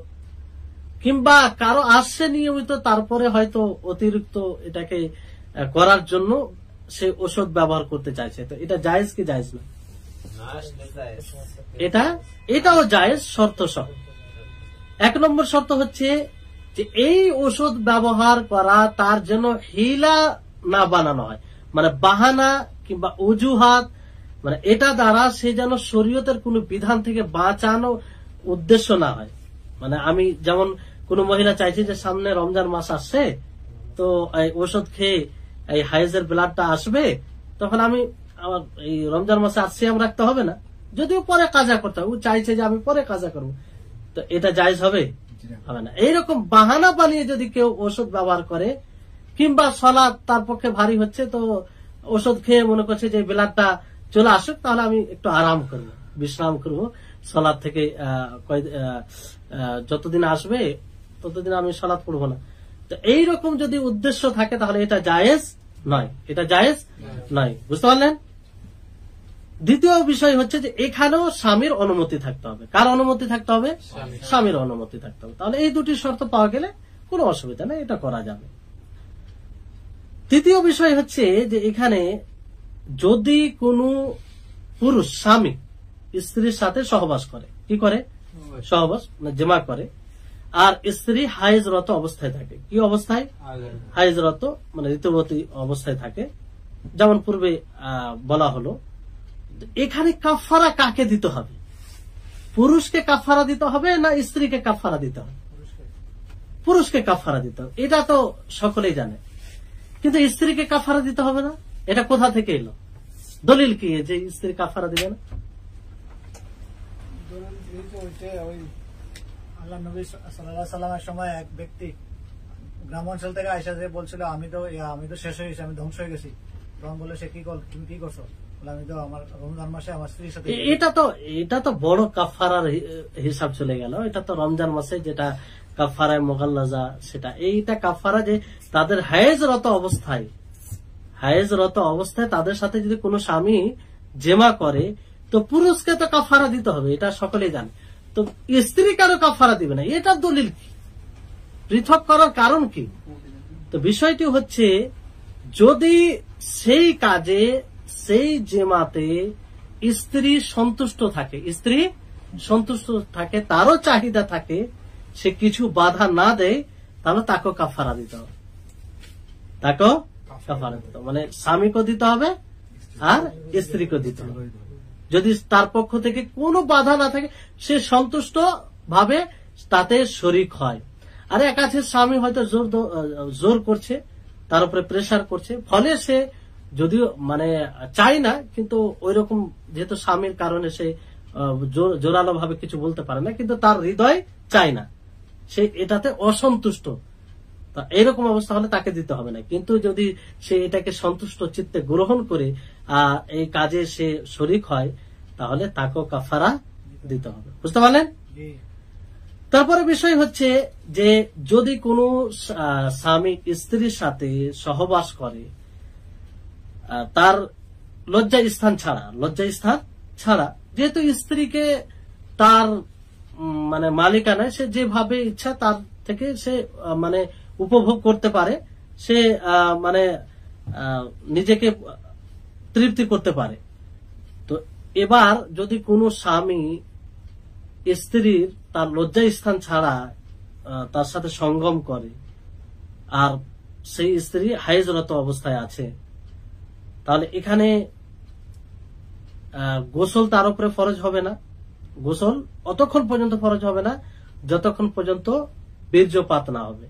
কিংবা কারো আসছে নিয়মিত, তারপরে হয়তো অতিরিক্ত এটাকে করার জন্য সে ওষুধ ব্যবহার করতে চাইছে, তো এটা জায়েজ কি জায়েজ না? এটাও জায়েজ, শর্ত সহ। এক নম্বর শর্ত হচ্ছে যে এই ওষুধ ব্যবহার করা তার জন্য হিলা না বানানো হয়, মানে বাহানা কিংবা অজুহাত, মানে এটা দ্বারা সে যেন শরীয়তের কোন বিধান থেকে বাঁচানো উদ্দেশ্য না হয়। মানে আমি যেমন কোন মহিলা চাইছে যে সামনে রমজান মাস আসছে, তো এই ওষুধ খেয়ে এই হাইজের ব্লাডটা আসবে, তখন আমি আমার এই রমজান মাসে সিয়াম রাখতে হবে না, যদিও পরে কাজা করতে হবে, ও চাইছে যে আমি পরে কাজা করবো, তো এটা জায়েজ হবে? হবে না। এইরকম বাহানা বানিয়ে যদি কেউ ওষুধ ব্যবহার করে, কিংবা সালাত তার পক্ষে ভারী হচ্ছে, তো ওষুধ খেয়ে মনে করছে যে ব্লাডটা চলে আসুক, তাহলে আমি একটু আরাম করবো, বিশ্রাম করবো, সালাত থেকে যতদিন আসবে ততদিন আমি সালাত পড়বো না, তো এইরকম যদি উদ্দেশ্য থাকে তাহলে এটা জায়েজ নয়, এটা জায়েজ নয়। বুঝতে পারলেন? দ্বিতীয় বিষয় হচ্ছে যে এখানেও স্বামীর অনুমতি থাকতে হবে। কার অনুমতি থাকতে হবে? স্বামীর অনুমতি থাকতে হবে। তাহলে এই দুটি শর্ত পাওয়া গেলে কোনো অসুবিধা নেই, এটা করা যাবে। তৃতীয় বিষয় হচ্ছে যে এখানে যদি কোনো পুরুষ স্বামী স্ত্রীর সাথে সহবাস করে, কি করে? সহবাস মানে জমা করে, আর স্ত্রী হাইজরত অবস্থায় থাকে। কি অবস্থায়? হাইজরত মানে ঋতুবতী অবস্থায় থাকে, যেমন পূর্বে বলা হলো। এখানে কাফারা কাকে দিতে হবে? পুরুষকে কাফারা দিতে হবে না স্ত্রীকে কাফারা দিতে হবে? পুরুষকে কাফারা দিতে হবে, এটা তো সকলেই জানে। কিন্তু স্ত্রীকে কাফারা দিতে হবে না, এটা কোথা থেকে এলো? দলিল কি যে স্ত্রী কাফারা দিবে না? আল্লাহ নবী সাল্লাল্লাহু আলাইহি সাল্লামের সময় এক ব্যক্তি গ্রাম অঞ্চল থেকে আয়েশা যে বলছিল আমি তো শেষ হয়ে গেছি, আমি ধ্বংস হয়ে গেছি, তখন বলে সে তুমি কি করছো? আমি তো আমার রমজান মাসে আমার স্ত্রীর সাথে। এটা তো বড় কাফারার হিসাব চলে গেল। এটা তো রমজান মাসে যেটা কাফারায় মোগাল্লাজা, সেটা এইটা কাফারা যে তাদের হায়েজরত অবস্থায় তাদের সাথে যদি কোনো স্বামী জেমা করে, তো পুরুষকে তো কাফারা দিতে হবে, এটা সকলেই জানে। তো স্ত্রী কারো কাফারা দিবে না, এটা দলিল কি? পৃথক করার কারণ কি? তো বিষয়টি হচ্ছে যদি সেই কাজে, সেই জেমাতে স্ত্রী সন্তুষ্ট থাকে, তারও চাহিদা থাকে, সে কিছু বাধা না দেয়, তাহলে তাকে কাফারা দিতে হবে। তাকেও কাফারা দিতে হবে, মানে স্বামীকেও দিতে হবে আর স্ত্রীকেও দিতে হবে। যদি তার পক্ষ থেকে কোনো বাধা না থাকে, সে সন্তুষ্ট ভাবে তাতে শরিক হয়। আর এক আছে স্বামী হয়তো জোর করছে, তার উপরে প্রেসার করছে, ফলে সে যদিও মানে চাই না, কিন্তু ওই রকম যেহেতু স্বামীর কারণে সে জোরালো ভাবে কিছু বলতে পারে না, কিন্তু তার হৃদয় চায় না, সে এটাতে অসন্তুষ্ট। তা এইরকম অবস্থা হলে তাকে দিতে হবে না। কিন্তু যদি সে এটাকে সন্তুষ্ট চিত্তে গ্রহণ করে এই কাজে সে শরিক হয়, তাহলে তাকেও কাফারা দিতে হবে। বুঝতে পারলেন? তারপরে বিষয় হচ্ছে যে যদি কোনো স্বামী স্ত্রীর সাথে সহবাস করে তার লজ্জা স্থান ছাড়া, যেহেতু স্ত্রীকে তার মানে মালিকানায় সে যেভাবে ইচ্ছা তার থেকে সে মানে উপভোগ করতে পারে, সে মানে নিজেকে তৃপ্তি করতে পারে। তো এবার যদি কোনো স্বামী স্ত্রীর তার লজ্জা স্থান ছাড়া তার সাথে সঙ্গম করে, আর সেই স্ত্রী হাইজরত অবস্থায় আছে, তাহলে এখানে গোসল তার উপরে ফরজ হবে না। গোসল অতক্ষণ পর্যন্ত ফরজ হবে না যতক্ষণ পর্যন্ত বীর্যপাত না হবে।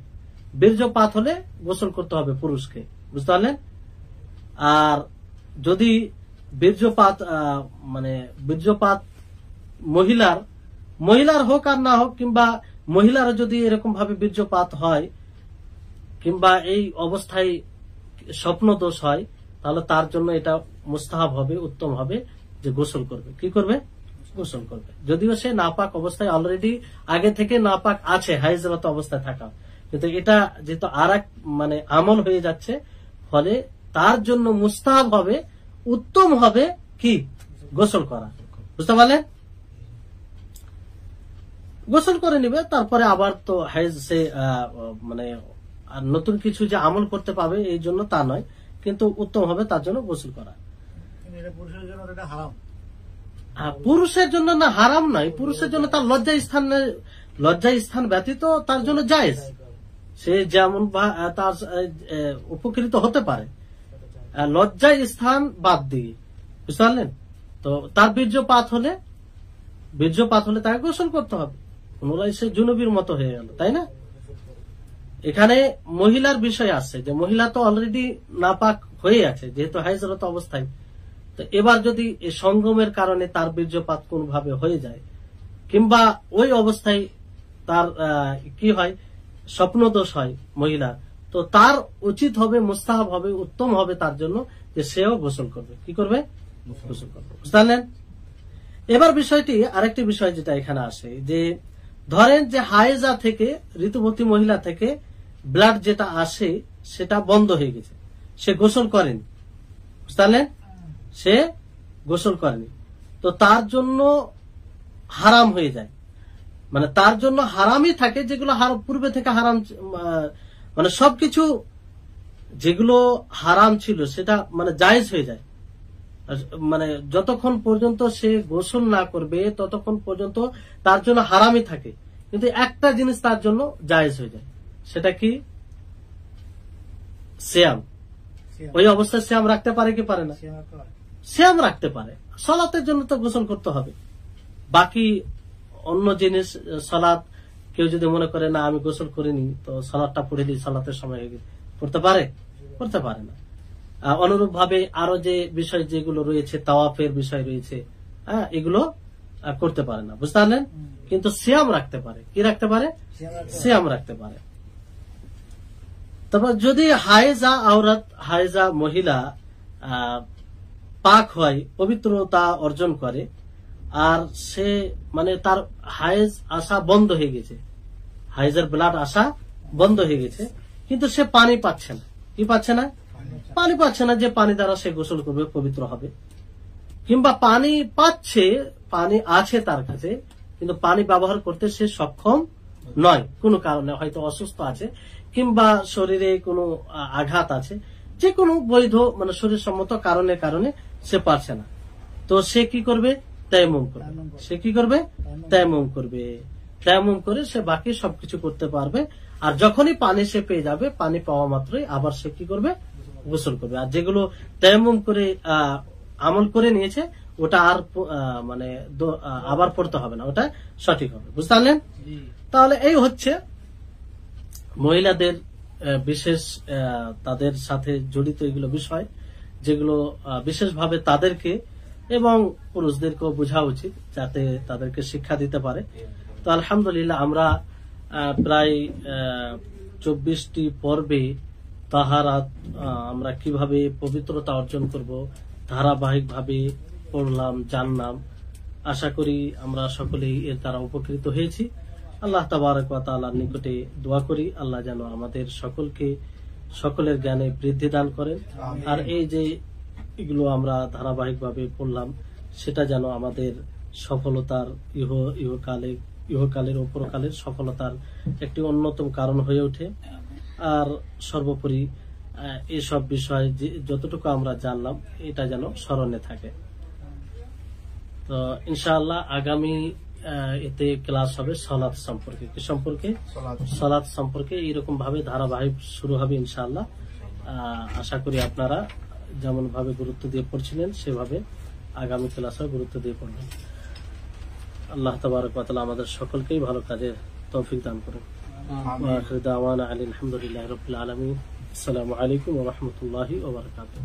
বীর্যপাত হলে গোসল করতে হবে পুরুষকে। বুঝতে পারলেন? আর যদি বীর্যপাত মানে বীর্যপাত মহিলার হোক আর না হোক, কিংবা মহিলারও যদি এরকম ভাবে বীর্যপাত হয় কিংবা এই অবস্থায় স্বপ্ন দোষ হয়, তাহলে তার জন্য এটা মুস্তাহাব হবে, উত্তম হবে যে গোসল করবে। কি করবে? গোসল করবে। যদিও সে নাপাক অবস্থায় অলরেডি আগে থেকে নাপাক আছে, হাইজরত অবস্থায় থাকা, কিন্তু এটা যেহেতু আর এক মানে আমল হয়ে যাচ্ছে, ফলে তার জন্য মুস্তাহাব হবে, উত্তম হবে কি? গোসল করা। বুঝতে পারলেন? গোসল করে নিবে, তারপরে আবার তো হাইজ সে মানে নতুন কিছু যে আমল করতে পাবে এই জন্য তা নয়, কিন্তু উত্তম হবে তার জন্য গোসল করা। পুরুষের জন্য না হারাম নয়, পুরুষের জন্য তার লজ্জা স্থান ব্যতীত তার জন্য জায়েজ, সে যেমন তার উপকৃত হতে পারে লজ্জা স্থান বাদ দিয়ে। বুঝতে পারলেন? তো তার বীর্যপাত হলে তাকে গোসল করতে হবে, পুনরায় সে জুনুবির মতো হয়ে গেল, তাই না? এখানে মহিলার বিষয় আসছে যে মহিলা তো অলরেডি নাপাক হয়ে আছে যেহেতু হাইজরত অবস্থায়। তো এবার যদি এই সঙ্গমের কারণে তার বীর্যপাত কোনভাবে হয়ে যায়, কিংবা ওই অবস্থায় তার কি হয়, স্বপ্নদোষ হয় মহিলা, তো তার উচিত হবে, মুস্তাহাব হবে, উত্তম হবে তার জন্য যে সেও গোসল করবে। কি করবে? গোসল করবে। বুঝলেন? এবার বিষয়টি আরেকটি বিষয় যেটা এখানে আসে, যে ধরেন যে হায়েজা থেকে, ঋতুবতী মহিলা থেকে ব্লাড যেটা আসে সেটা বন্ধ হয়ে গেছে, সে গোসল করেনি। বুঝলেন? সে গোসল করেনি, তো তার জন্য হারাম হয়ে যায়, মানে তার জন্য হারামই থাকে যেগুলো পূর্বে থেকে হারাম, মানে সবকিছু যেগুলো হারাম ছিল সেটা মানে জায়েজ হয়ে যায়। মানে যতক্ষণ পর্যন্ত সে গোসল না করবে ততক্ষণ পর্যন্ত তার জন্য হারামই থাকে, কিন্তু একটা জিনিস তার জন্য জায়েজ হয়ে যায়, সেটা কি? সিয়াম। ওই অবস্থায় সিয়াম রাখতে পারে কি পারে না? সিয়াম রাখতে পারে। সালাতের জন্য তো গোসল করতে হবে। বাকি অন্য জিনিস, সালাত কেউ যদি মনে করে না আমি গোসল করিনি, তো সালাতটা পড়ে দিই, সালাতের সময় পড়তে পারে? করতে পারে না। অনুরূপ ভাবে আরো যে বিষয় যেগুলো রয়েছে, তাওয়াফের বিষয় রয়েছে, এগুলো করতে পারে না। বুঝতে পারলেন? কিন্তু সিয়াম রাখতে পারে। কি রাখতে পারে? সিয়াম রাখতে পারে। তারপর যদি হায়েজা মহিলা পাক হয়, পবিত্রতা অর্জন করে, আর সে মানে তার হায়েজ আসা বন্ধ হয়ে গেছে, হায়েজের ব্লাড আসা বন্ধ হয়ে গেছে, কিন্তু সে পানি পাচ্ছে না। কি পাচ্ছে না? পানি পাচ্ছে না, যে পানি দ্বারা সে গোসল করবে, পবিত্র হবে। কিংবা পানি পাচ্ছে, পানি আছে তার কাছে, কিন্তু পানি ব্যবহার করতে সে সক্ষম নয়, কোনো কারণে, হয়তো অসুস্থ আছে কিংবা শরীরে কোনো আঘাত আছে, যে কোনো বৈধ মানে শরীর সম্মত কারণে সে পারছে না, তো সে কি করবে? তায়াম্মুম করবে। সে কি করবে? তায়াম্মুম করবে। তায়াম্মুম করে সে বাকি সবকিছু করতে পারবে। আর যখনই পানি সে পেয়ে যাবে, পানি পাওয়া মাত্রই আবার সে কি করবে, গোসল করবে। আর যেগুলো তায়াম্মুম করে আমল করে নিয়েছে ওটা আর মানে আবার পড়তে হবে না, ওটা সঠিক হবে। বুঝতে পারলেন? তাহলে এই হচ্ছে মহিলাদের বিশেষ তাদের সাথে জড়িত এগুলো বিষয়, যেগুলো বিশেষভাবে তাদেরকে এবং পুরুষদেরকেও বোঝা উচিত, যাতে তাদেরকে শিক্ষা দিতে পারে। তো আলহামদুলিল্লাহ আমরা প্রায় 24টি পর্বে তাহারাত আমরা কিভাবে পবিত্রতা অর্জন করব ধারাবাহিকভাবে পড়লাম, জানলাম। আশা করি আমরা সকলেই এর দ্বারা উপকৃত হয়েছি। আল্লাহ তাবারক ওয়া তাআলার নিকটে দোয়া করি আল্লাহ যেন আমাদের সকলকে সকলের জ্ঞানে বৃদ্ধি দান করেন। আর এই যে এগুলো আমরা ধারাবাহিকভাবে পড়লাম সেটা যেন আমাদের সফলতার ইহকালের ও পরকালের সফলতার একটি অন্যতম কারণ হয়ে ওঠে। আর সর্বোপরি এসব বিষয় যতটুকু আমরা জানলাম এটা যেন স্মরণে থাকে। তো ইনশাআল্লাহ আগামী এতে ক্লাস হবে সালাত সম্পর্কে। কি সম্পর্কে? সালাত সম্পর্কে। এইরকম ভাবে ধারাবাহিক শুরু হবে ইনশাআল্লাহ। আশা করি আপনারা যেমন ভাবে গুরুত্ব দিয়ে পড়ছিলেন সেভাবে আগামী ক্লাসে গুরুত্ব দিয়ে পড়বেন। আল্লাহ তাবারক ওয়া তাআলা আমাদের সকলকেই ভালো কাজের তৌফিক দান করুন। ওয়া আখিরু দাওয়ানা আলহামদুলিল্লাহি রাব্বিল আলামিন। আসসালামু আলাইকুম ওয়া রাহমাতুল্লাহি ওয়া বারাকাতুহু।